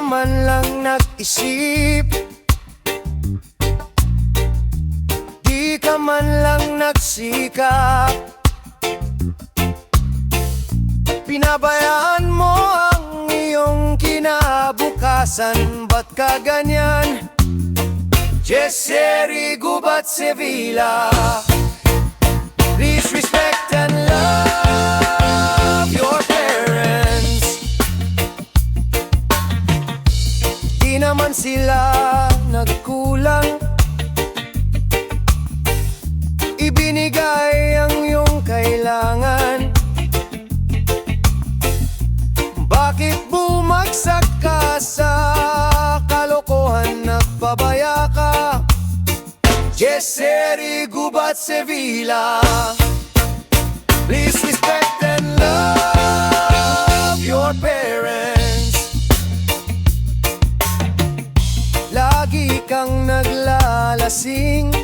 man lang nag-isip, di ka man lang nagsikap. Pinabayaan mo ang iyong kinabukasan, ba't ka ganyan? Jesseri Gubat Sevilla, please respect and love your parents. Di naman sila nagkulang, ibinigay ang iyong kailangan. Bakit bumagsak ka sa kalokohan, nagpabaya ka? Jesseri Gubat Sevilla, please respect and love your parents. Lagi kang naglalasing,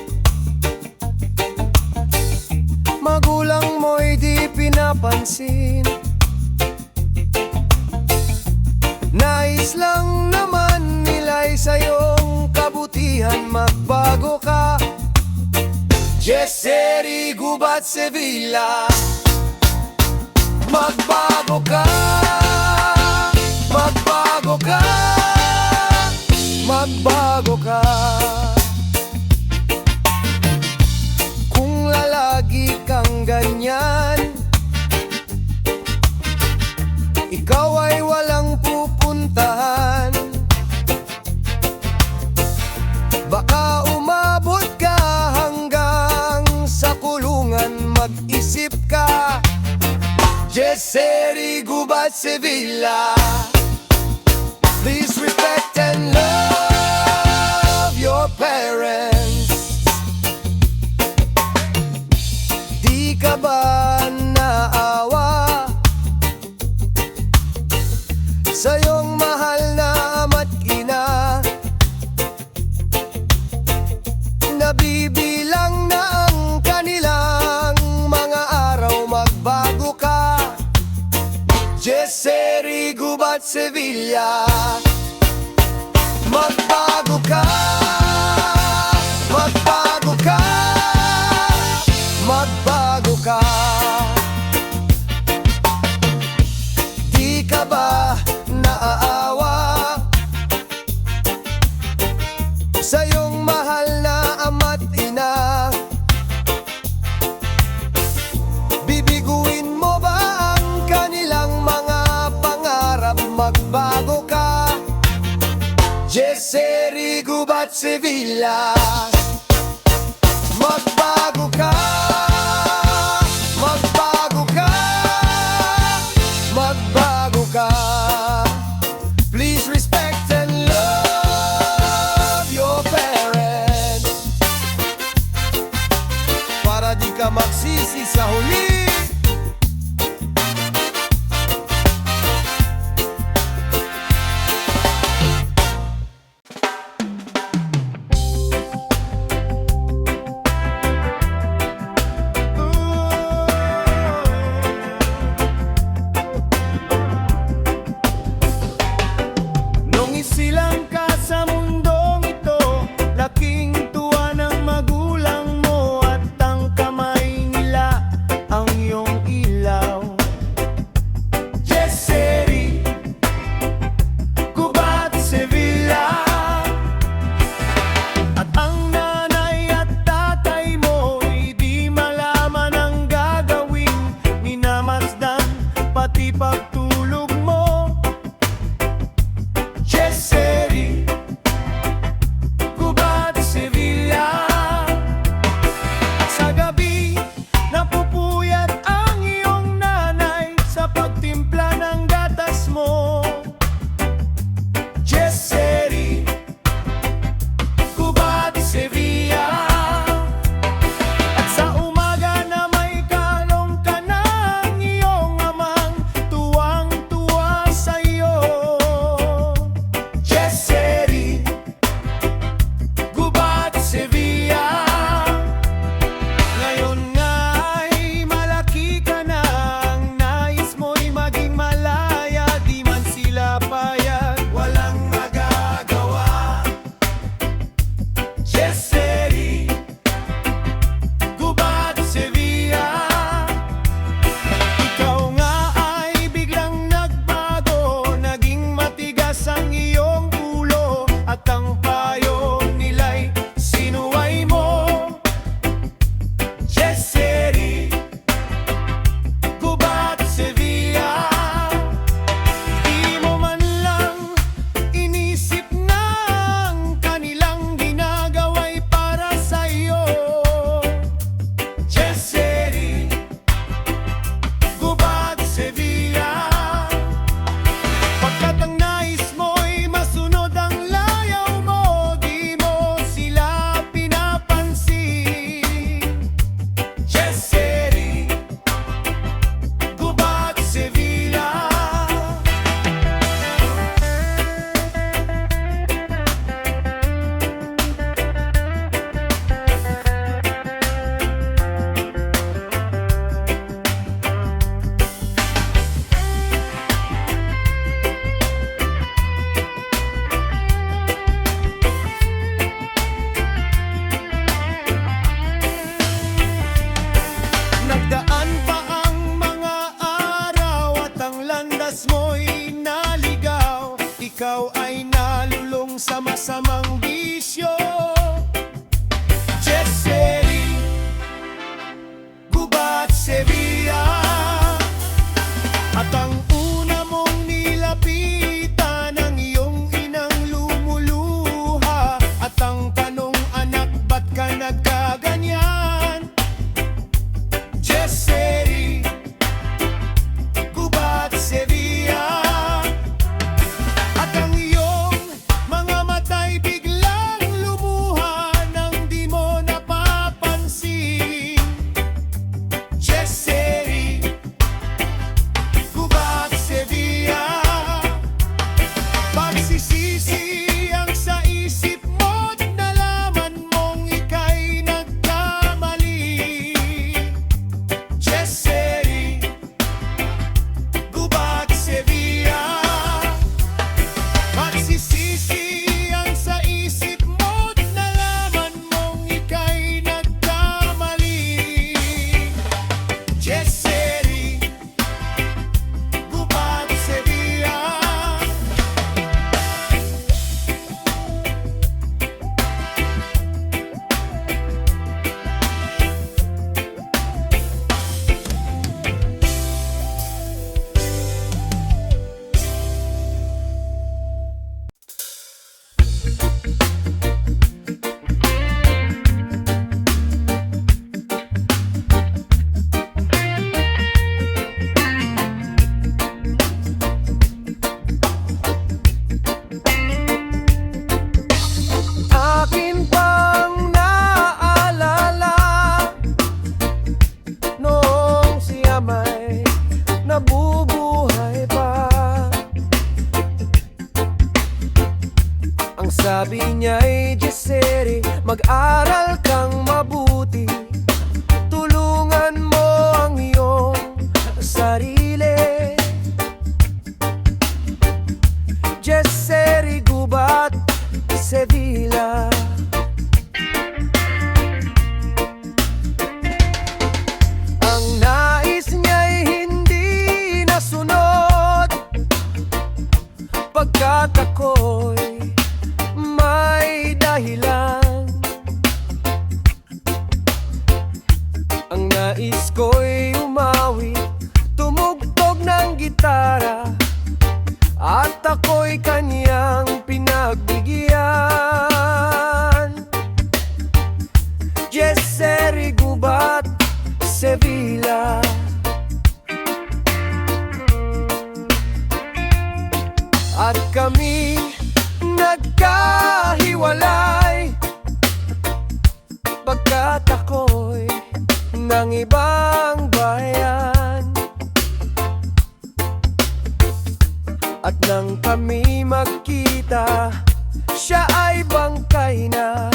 magulang mo'y di pinapansin. Nais lang naman nila'y sa iyong kabutihan, magbago ka. Jesseri Gubat Sevilla, magbago ka. Magbago ka. Magbago ka. Kung lalagi kang ganyan, ikaw ay walang pupuntahan. Baka umabot ka hanggang sa kulungan, mag-isip ka. Jesseri Gubat Sevilla, please respect and love your parents. Di ka ba naawa sa iyong mahal na ama't ina? Nabibilang na ang kanilang mga araw, magbago ka. Jesseri Gubat Sevilla, magbago ka. Magbago ka. Magbago ka. Di ka ba naaawa sa iyong mahal na ama't ina? Bibiguin mo ba ang kanilang mga pangarap, magbago ka? Jesseri Gubat Sevilla, magbago ka. Magbago ka. Magbago ka. Please respect and love your parents, para di ka magsisi sa huli. Isilang ka sa mundong ito, laking tuwa ng magulang mo, at ang kamay nila ang iyong ilaw. Jesseri Gubat Sevilla, at ang nanay at tatay mo ay di malaman ang gagawin, minamasdan pati pagtulog mo. Jesseri ay nalulong sa masamang bisyo. Jessely, Gubat, Sevilla. At ang una mong nilapitan ang iyong inang lumuluha. At ang tanong, anak, ba't ka nagkaganyan? Jessely, Gubat, Sevilla. At ang iyong mga mata'y biglang lumuha nang di mo napapansin. Jessely, Gubat, Sevilla. Pagsisisi ang sa isip mo't nalaman mong ika'y nagkamali. Jessely, Gubat, Sevilla. Pagsisisi ang sa isip mo't nalaman mong ika'y nagkamali. Jessely, Gubat, Sevilla. Akin pang naalala noong siya may nabubuhay pa. Ang sabi niya'y, Jessely, mag-aral kang mabuti. Tulungan mo ang iyong sarili. Jessely, Gubat, Sevilla. Ang nais niya'y hindi nasunod, pagkat ako'y may dahilan. Ang nais ko'y umawi, tumugtog ng gitara, at ako'y kanyang pinagbigyan. Jessely, Gubat, Sevilla. At kami nagkahiwalay, pagkat ako'y ng ibang bayan. At nang kami magkita, siya ay bangkay na,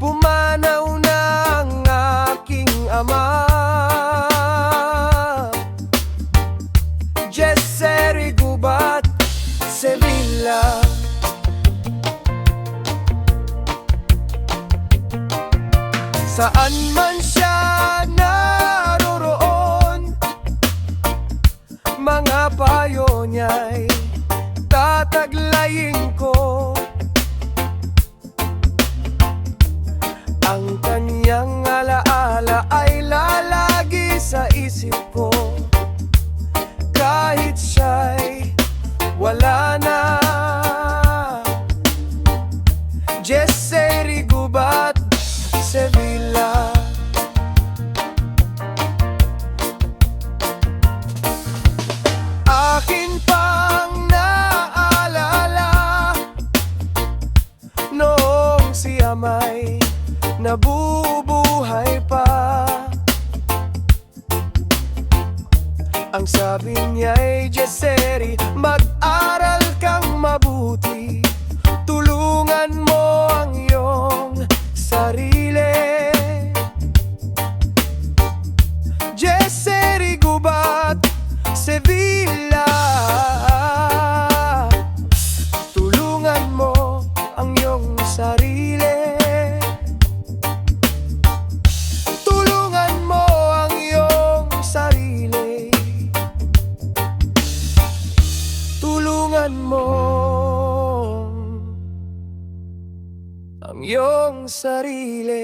pumanaw na ang aking ama. Jessely, Gubat, Sevilla. Saan man siya naroroon, mga payo niya'y tataglayin ko. Ang kanyang alaala ay lalagi sa isip ko, kahit siya'y wala na. Jessely, Gubat, Sevilla. Akin pang naalala noong siya may nabubuhay pa. Ang sabi niya'y, Jessely, mag-aral kang mabuti. Tulungan mo ang iyong sarili. Jessely, Gubat, Sevilla. Tulungan mo ang iyong sarili. Tulungan mo ang iyong sarili. Tulungan mo. iyong sarili.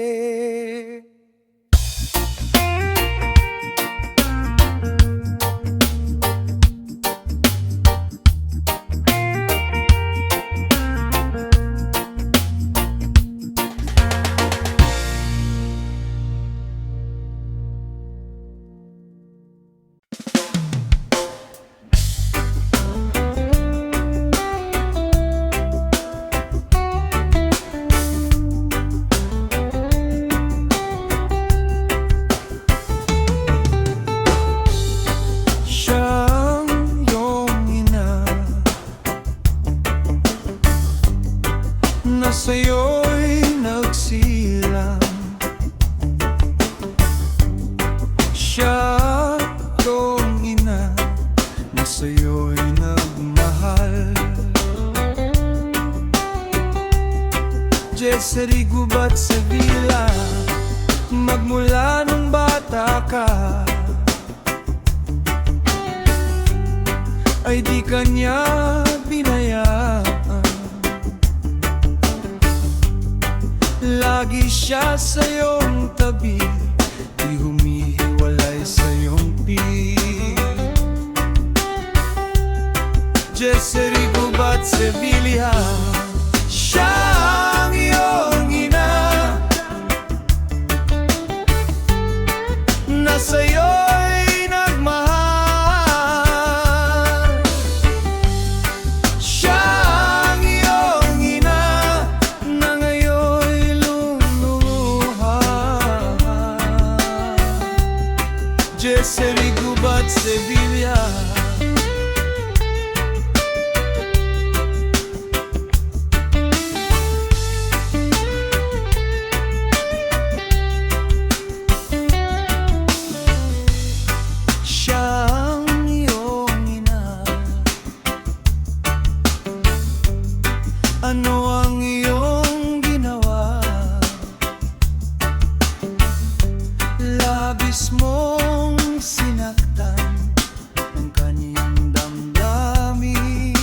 Na sa'yo'y nagsilang, siya tong ina na sa'yo'y nagmahal. Jessery Gubat Sevilla, magmula nung bata ka ay di kanya binayaan. Lagi siya sa iyong tabi, di humihiwalay sa iyong piling. Jessery Gubat Sevilla, siya ang iyong ina na sa iyo'y nagmahal. Siya ang iyong ina na ngayon Jessery Gubat Sevilla. Siya ang iyong ina. Ano ang iyong ginawa? Labis mong sinaktan ang kanyang damdamin.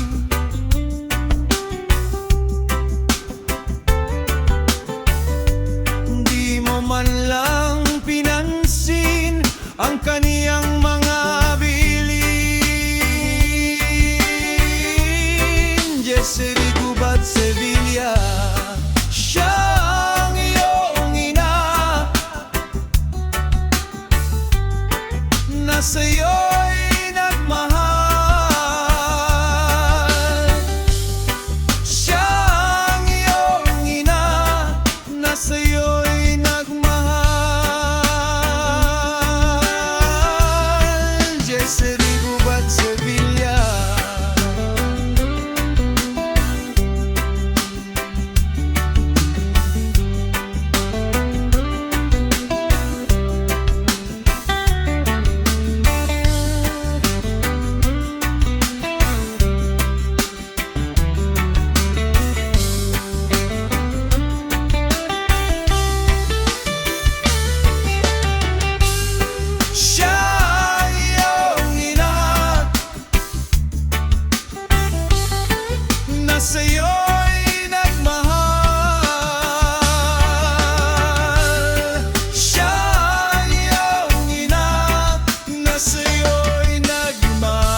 Di mo man lang pinansin ang kaniyang mga bilin. Jessery Gubat Sevilla, siya ang iyong ina na sa'yo'y nagmahal. Siya ang iyong ina na sa'yo'y nagmahal. Jessery Gubat Sevilla. Sa'yo'y nagmahal. Siya ang iyong ina na sa'yo'y nagmahal.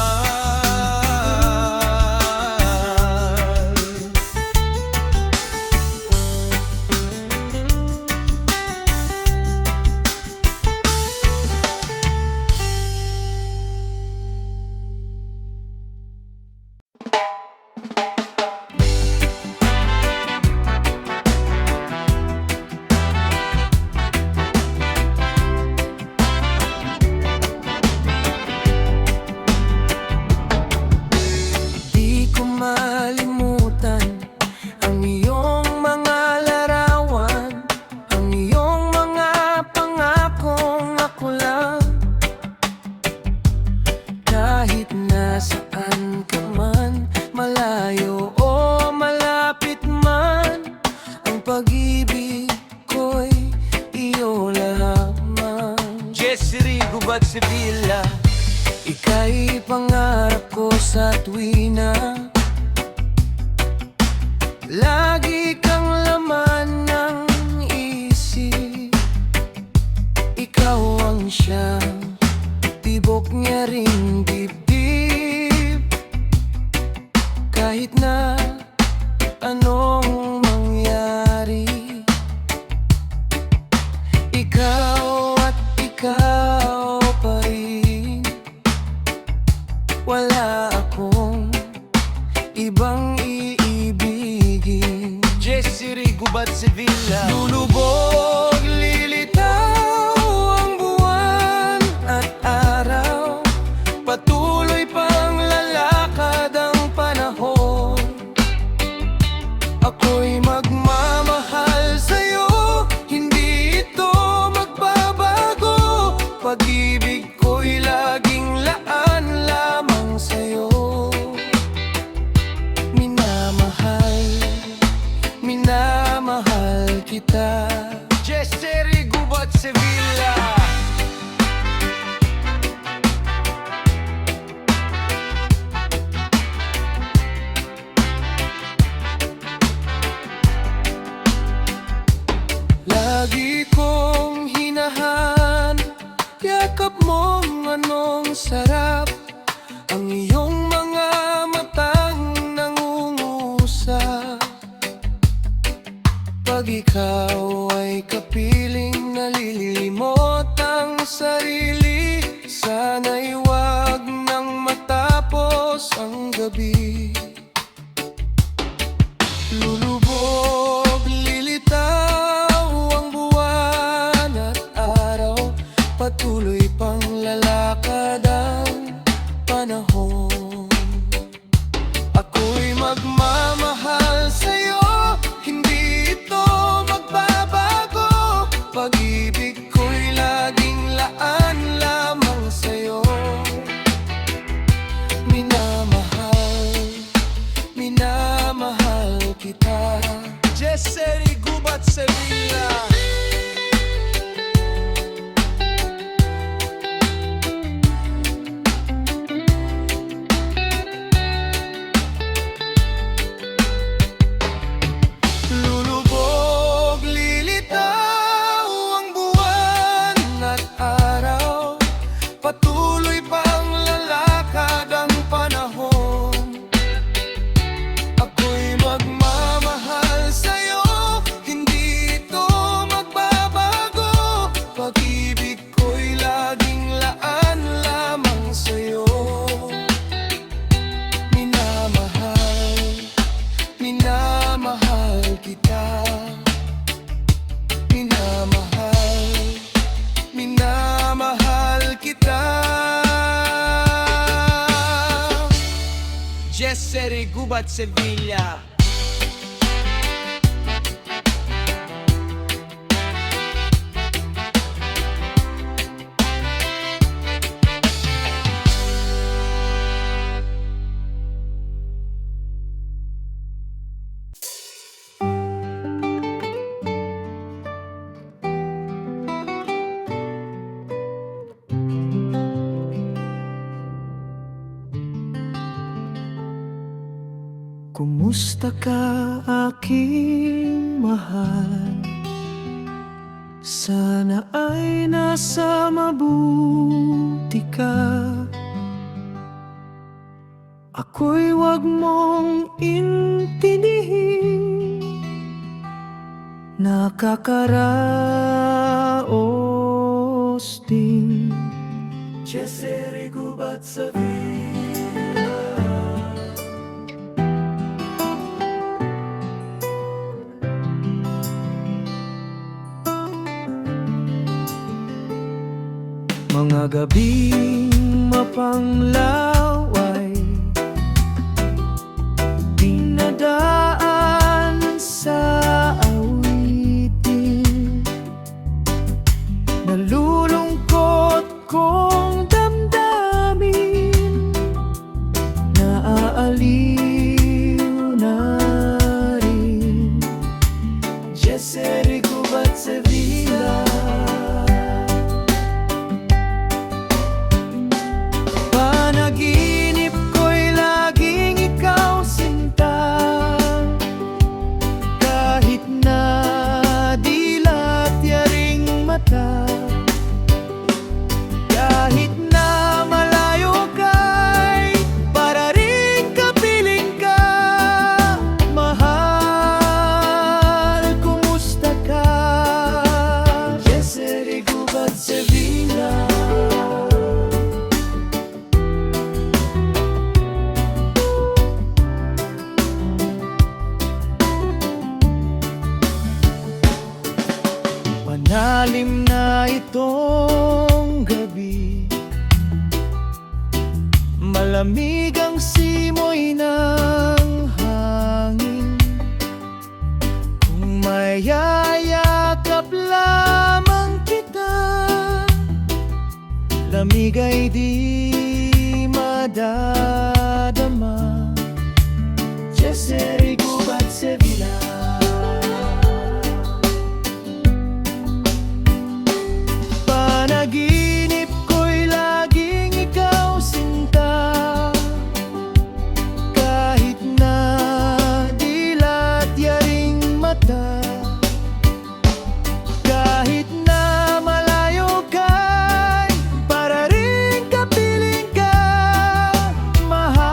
Malimutan ang iyong mga larawan, ang iyong mga pangakong ako lang. Kahit nasaan ka man, malayo o malapit man, ang pag-ibig ko'y iyo lamang. Jessery Gubat Sevilla, ika'y pangarap ko sa tuwina. Lagi kang laman na Gubat, Sevilla. Lulubog, lilitaw ang buwan at araw, patuloy pang lalakad ang panahon. Ako'y magmamahal sa'yo, hindi ito magbabago. Pag-ibig ko'y laging laan lamang sa'yo. Minamahal kita. Jesseri, Gubat, Sevilla. Lagi kong hinahan, yakap mong anong sarap, ang iyong mga matang nangungusap. Pag ikaw ay kapiling nalilimot ang sarili, sana'y wag nang matapos ang gabi. Lulubog, lilitaw ang buwan at araw, patuloy pang lalakad ang panahon. Ako'y magmamahal sa'yo, hindi ito magbabago. Pag-ibig ko'y laging laan lamang sa'yo. Minamahal kita. Jesseri, Gubat, Sevilla. Lulubog, lilitaw ang buwan at araw, patuloy pang lalakad ang panahon. Ako'y magmamahal sa'yo, hindi ito magbabago. Pag-ibig ko'y laging laan lamang sa'yo. Minamahal kita. Minamahal kita. Jesseri, Gubat, Sevilla. Kumusta ka, aking mahal? Sana ay nasa mabuti ka. Ako'y wag mong intindihin, nakakaraos din. Jesseri, Gubat, Sevilla. Mga gabing mapanglaway, dinadaan sa awitin. Nalulungkot kong damdamin, naaaliw na rin. Jesseri, Gubat, Sevilla. Panaginip Malalim na itong gabi, malamig ang simoy ng hangin. Kung mayayakap lamang kita, lamig ay di madadama. Jesse Gubat Sevilla. Panaginip ko'y laging ikaw sinta, kahit na dilat yaring mata, kahit na malayo ka'y para rin kapiling ka. Mahal,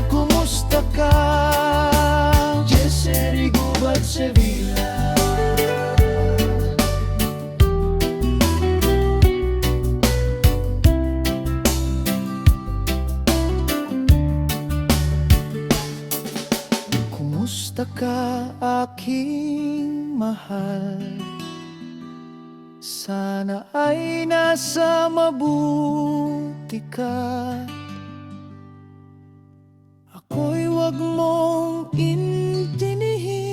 kumusta ka? Jesse Gubat Sevilla. Kumusta ka, aking mahal? Sana ay nasa mabuti ka. Ako'y wag mong intinihin,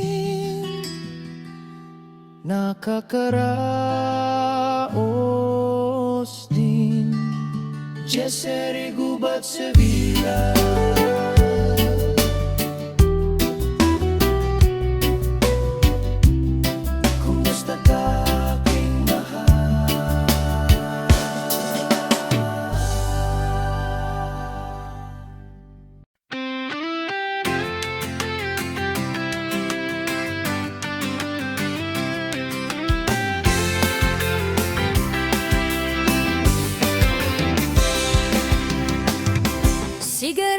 nakakaraos din. Jesse Gubat Sevilla. Kumusta ka, aking mahal? Sigarilyo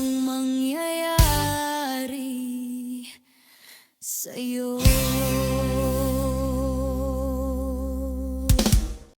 mang mangyayari sa'yo.